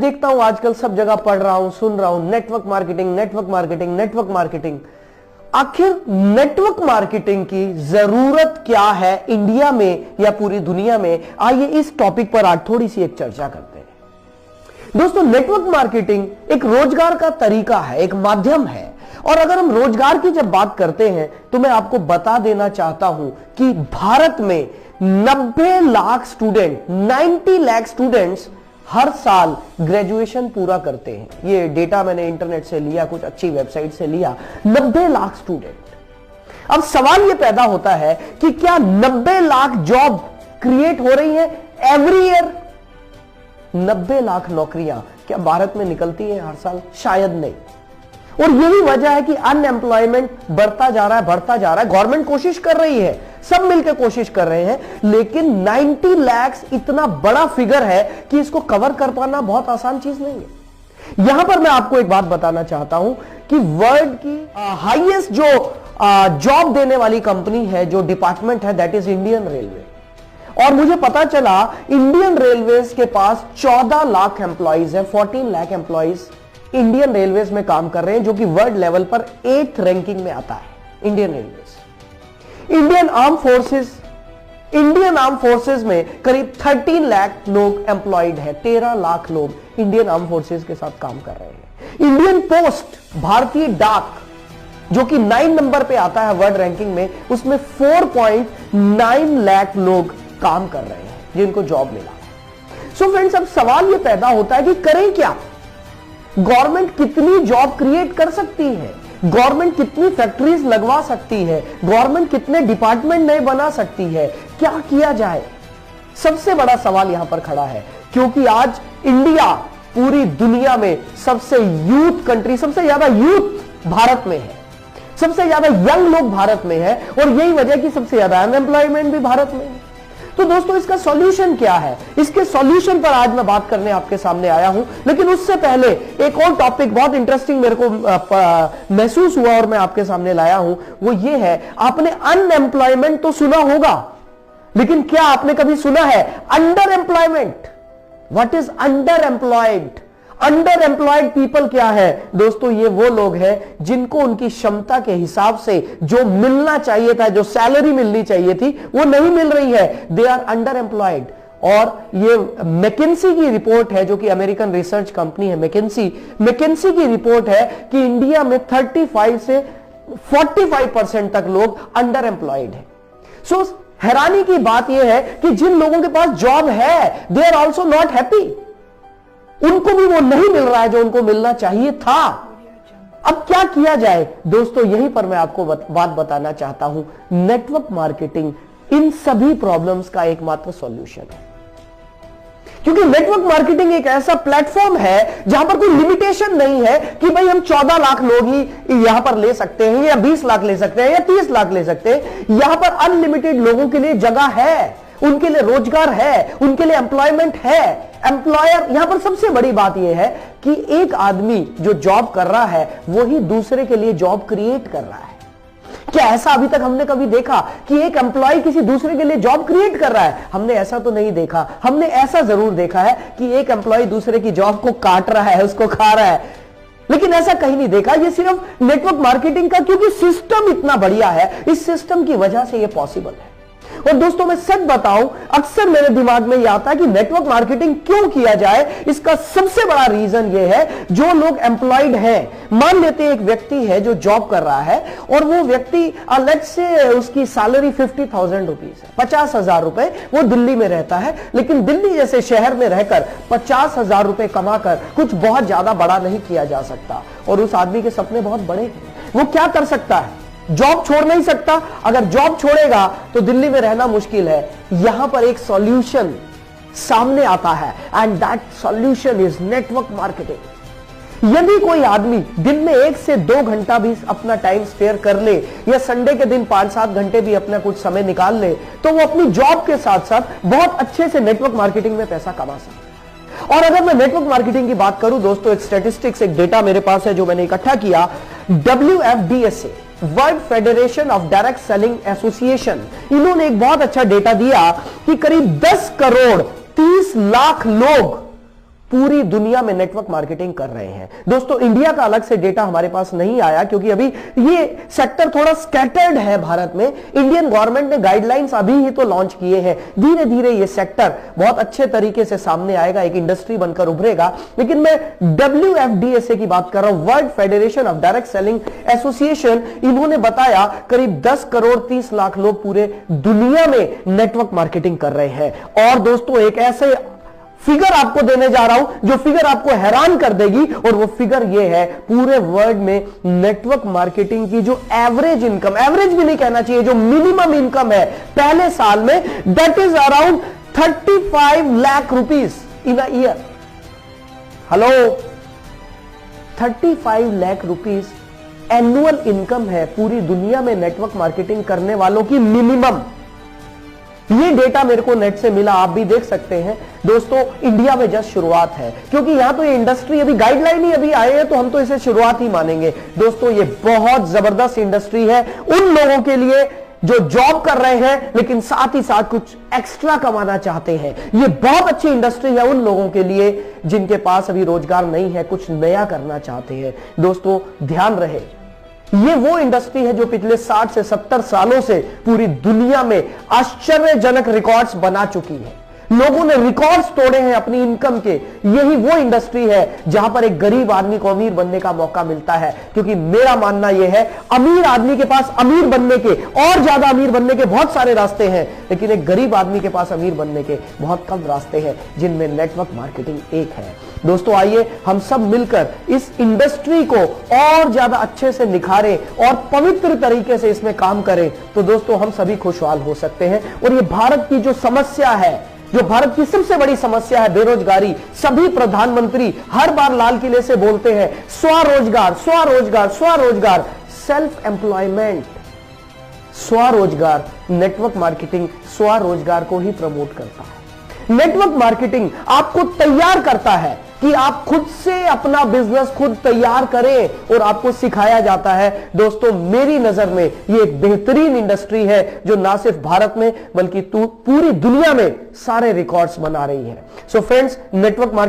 देखता हूं आजकल सब जगह पढ़ रहा हूं, सुन रहा हूं, network marketing, network marketing, network marketing. आखिर नेटवर्क मार्केटिंग की जरूरत क्या है इंडिया में या पूरी दुनिया में? आइए इस टॉपिक पर आज थोड़ी सी एक चर्चा करते हैं। दोस्तों, नेटवर्क मार्केटिंग एक रोजगार का तरीका है, एक माध्यम है। और अगर हम रोजगार की जब बात करते हैं तो मैं आपको बता देना चाहता हूं कि भारत में 90 लाख स्टूडेंट, 90 लाख स्टूडेंट्स हर साल ग्रेजुएशन पूरा करते हैं। ये डेटा मैंने इंटरनेट से लिया, कुछ अच्छी वेबसाइट से लिया। 90 लाख स्टूडेंट। अब सवाल ये पैदा होता है कि क्या 90 लाख जॉब क्रिएट हो रही है एवरी ईयर? 90 लाख नौकरियां क्या भारत में निकलती हैं हर साल? शायद नहीं। और यही वजह है कि अनएम्प्लॉयमेंट बढ़ता जा रहा है। गवर्नमेंट कोशिश कर रही है, सब मिलकर कोशिश कर रहे हैं, लेकिन 90 लाख इतना बड़ा फिगर है कि इसको कवर कर पाना बहुत आसान चीज नहीं है। यहां पर मैं आपको एक बात बताना चाहता हूं कि वर्ल्ड की हाईएस्ट जो जॉब देने वाली कंपनी है, जो डिपार्टमेंट है, दैट इज इंडियन रेलवे। और मुझे पता चला इंडियन रेलवेज के पास 14 लाख एम्प्लॉइज है, 14 लाख एम्प्लॉइज इंडियन रेलवेज में काम कर रहे हैं, जो कि वर्ल्ड लेवल पर 8th रैंकिंग में आता है। Indian railways, Indian arm forces में करीब 13 लाख लोग एम्प्लॉयड है। 13 लाख लोग इंडियन आर्म फोर्सेस के साथ काम कर रहे हैं। इंडियन पोस्ट, भारतीय डाक, जो कि 9 नंबर पे आता है वर्ल्ड रैंकिंग में, उसमें 4.9 लाख लोग काम कर रहे हैं जिनको जॉब मिला। सो फ्रेंड्स, अब सवाल यह पैदा होता है कि करें क्या? गवर्नमेंट कितनी जॉब क्रिएट कर सकती है? गवर्नमेंट कितनी फैक्ट्रीज लगवा सकती है? गवर्नमेंट कितने डिपार्टमेंट नए बना सकती है? क्या किया जाए? सबसे बड़ा सवाल यहां पर खड़ा है, क्योंकि आज इंडिया पूरी दुनिया में सबसे यूथ कंट्री, सबसे ज्यादा यूथ भारत में है, सबसे ज्यादा यंग लोग भारत में है, और यही वजह कि सबसे ज्यादा अनएम्प्लॉयमेंट भी भारत में है। तो दोस्तों, इसका सॉल्यूशन क्या है? इसके सॉल्यूशन पर आज मैं बात करने आपके सामने आया हूं। लेकिन उससे पहले एक और टॉपिक बहुत इंटरेस्टिंग मेरे को महसूस हुआ और मैं आपके सामने लाया हूं। वो ये है, आपने अनएम्प्लॉयमेंट तो सुना होगा, लेकिन क्या आपने कभी सुना है under employment? What is under employed? Under employed people क्या है? दोस्तों, ये वो लोग हैं जिनको उनकी क्षमता के हिसाब से जो मिलना चाहिए था, जो सैलरी मिलनी चाहिए थी, वो नहीं मिल रही है। They are under employed. और ये मैकेंसी की रिपोर्ट है, जो कि अमेरिकन रिसर्च कंपनी है मैकेंसी की रिपोर्ट है कि इंडिया में 35 से 45% तक लोग अंडर एम्प्लॉयड है। सो हैरानी की बात यह है कि जिन लोगों के पास जॉब है, they are also not happy. उनको भी वो नहीं मिल रहा है जो उनको मिलना चाहिए था। अब क्या किया जाए? दोस्तों, यहीं पर मैं आपको बात बताना चाहता हूं। नेटवर्क मार्केटिंग इन सभी प्रॉब्लम्स का एकमात्र सॉल्यूशन है, क्योंकि नेटवर्क मार्केटिंग एक ऐसा प्लेटफॉर्म है जहां पर कोई लिमिटेशन नहीं है कि भाई हम 14 लाख लोग ही यहां पर ले सकते हैं, या 20 लाख ले सकते हैं, या 30 लाख ले सकते हैं। यहां पर अनलिमिटेड लोगों के लिए जगह है, उनके लिए रोजगार है, उनके लिए एम्प्लॉयमेंट है। एम्प्लॉयर, यहां पर सबसे बड़ी बात यह है कि एक आदमी जो जॉब कर रहा है, वही दूसरे के लिए जॉब क्रिएट कर रहा है। क्या ऐसा अभी तक हमने कभी देखा कि एक एम्प्लॉय किसी दूसरे के लिए जॉब क्रिएट कर रहा है? हमने ऐसा तो नहीं देखा। हमने ऐसा जरूर देखा है कि एक एम्प्लॉय दूसरे की जॉब को काट रहा है, उसको खा रहा है, लेकिन ऐसा कहीं नहीं देखा। ये सिर्फ नेटवर्क मार्केटिंग का, क्योंकि सिस्टम इतना बढ़िया है, इस सिस्टम की वजह से ये पॉसिबल है। और दोस्तों, मैं सच बताऊं, अक्सर मेरे दिमाग में यह आता है कि नेटवर्क मार्केटिंग क्यों किया जाए। इसका सबसे बड़ा रीजन यह है, जो लोग एम्प्लॉयड हैं, मान लेते हैं एक व्यक्ति है जो जॉब कर रहा है, और वो व्यक्ति लेट्स से उसकी सैलरी 50,000 रुपीज है, 50,000 रुपए। वो दिल्ली में रहता है, लेकिन दिल्ली जैसे शहर में रहकर 50,000 रुपए कमाकर कुछ बहुत ज्यादा बड़ा नहीं किया जा सकता। और उस आदमी के सपने बहुत बड़े हैं। वो क्या कर सकता है? जॉब छोड़ नहीं सकता। अगर जॉब छोड़ेगा तो दिल्ली में रहना मुश्किल है। यहां पर एक सॉल्यूशन सामने आता है, and that solution is network marketing. यदि कोई आदमी दिन में 1 से 2 घंटा भी अपना टाइम स्पेयर कर ले, या संडे के दिन 5-7 घंटे भी अपना कुछ समय निकाल ले, तो वो अपनी जॉब के साथ साथ बहुत अच्छे से नेटवर्क मार्केटिंग में पैसा कमा सकता है। और अगर मैं नेटवर्क मार्केटिंग की बात करूं दोस्तों, एक स्टैटिस्टिक्स, एक डेटा मेरे पास है जो मैंने इकट्ठा किया। WFDSA, world federation of direct selling association, इन्होंने एक बहुत अच्छा डेटा दिया कि करीब 10 करोड़ 30 लाख लोग पूरी दुनिया में नेटवर्क मार्केटिंग कर रहे हैं। दोस्तों इंडिया का अलग से डेटा हमारे पास नहीं आया क्योंकि अभी ये सेक्टर थोड़ा स्कैटर्ड है भारत में। इंडियन गवर्नमेंट ने गाइडलाइंस अभी ही तो लॉन्च किए हैं, धीरे धीरे ये सेक्टर बहुत अच्छे तरीके से सामने आएगा, एक इंडस्ट्री बनकर उभरेगा। लेकिन मैं WFDSA की बात कर रहा हूं, world federation of direct selling association, इन्होंने बताया करीब 10 करोड़ 30 लाख लोग पूरे दुनिया में नेटवर्क मार्केटिंग कर रहे हैं। और दोस्तों एक ऐसे फिगर आपको देने जा रहा हूं जो फिगर आपको हैरान कर देगी, और वो फिगर ये है, पूरे वर्ल्ड में नेटवर्क मार्केटिंग की जो एवरेज इनकम, एवरेज भी नहीं कहना चाहिए, जो मिनिमम इनकम है पहले साल में, that is around 35 lakh rupees in a year. Hello, 35 lakh rupees annual income है पूरी दुनिया में नेटवर्क मार्केटिंग करने वालों की मिनिमम। ये डेटा मेरे को नेट से मिला, आप भी देख सकते हैं। दोस्तों इंडिया में जस्ट शुरुआत है क्योंकि यहां तो ये इंडस्ट्री अभी गाइडलाइन ही अभी आए हैं, तो हम तो इसे शुरुआत ही मानेंगे। दोस्तों ये बहुत जबरदस्त इंडस्ट्री है उन लोगों के लिए जो जॉब कर रहे हैं लेकिन साथ ही साथ कुछ एक्स्ट्रा कमाना चाहते हैं। ये बहुत अच्छी इंडस्ट्री है उन लोगों के लिए जिनके पास अभी रोजगार नहीं है, कुछ नया करना चाहते हैं। दोस्तों ध्यान रहे, ये वो इंडस्ट्री है जो पिछले 60 से 70 सालों से पूरी दुनिया में आश्चर्यजनक रिकॉर्ड्स बना चुकी है। लोगों ने रिकॉर्ड्स तोड़े हैं अपनी इनकम के। यही वो इंडस्ट्री है जहां पर एक गरीब आदमी को अमीर बनने का मौका मिलता है, क्योंकि मेरा मानना यह है अमीर आदमी के पास अमीर बनने के और ज्यादा अमीर बनने के बहुत सारे रास्ते हैं, लेकिन एक गरीब आदमी के पास अमीर बनने के बहुत कम रास्ते हैं, जिनमें नेटवर्क मार्केटिंग एक है। दोस्तों आइए हम सब मिलकर इस इंडस्ट्री को और ज्यादा अच्छे से निखारें और पवित्र तरीके से इसमें काम करें, तो दोस्तों हम सभी खुशहाल हो सकते हैं। और ये भारत की जो समस्या है, जो भारत की सबसे बड़ी समस्या है, बेरोजगारी, सभी प्रधानमंत्री हर बार लाल किले से बोलते हैं स्वरोजगार स्वरोजगार स्वरोजगार, सेल्फ एम्प्लॉयमेंट, स्वरोजगार। नेटवर्क मार्केटिंग स्वरोजगार को ही प्रमोट करता है। नेटवर्क मार्केटिंग आपको तैयार करता है कि आप खुद से अपना बिजनेस खुद तैयार करें, और आपको सिखाया जाता है। दोस्तों मेरी नजर में ये एक बेहतरीन इंडस्ट्री है जो ना सिर्फ भारत में बल्कि पूरी दुनिया में सारे रिकॉर्ड्स बना रही है। So friends, network marketing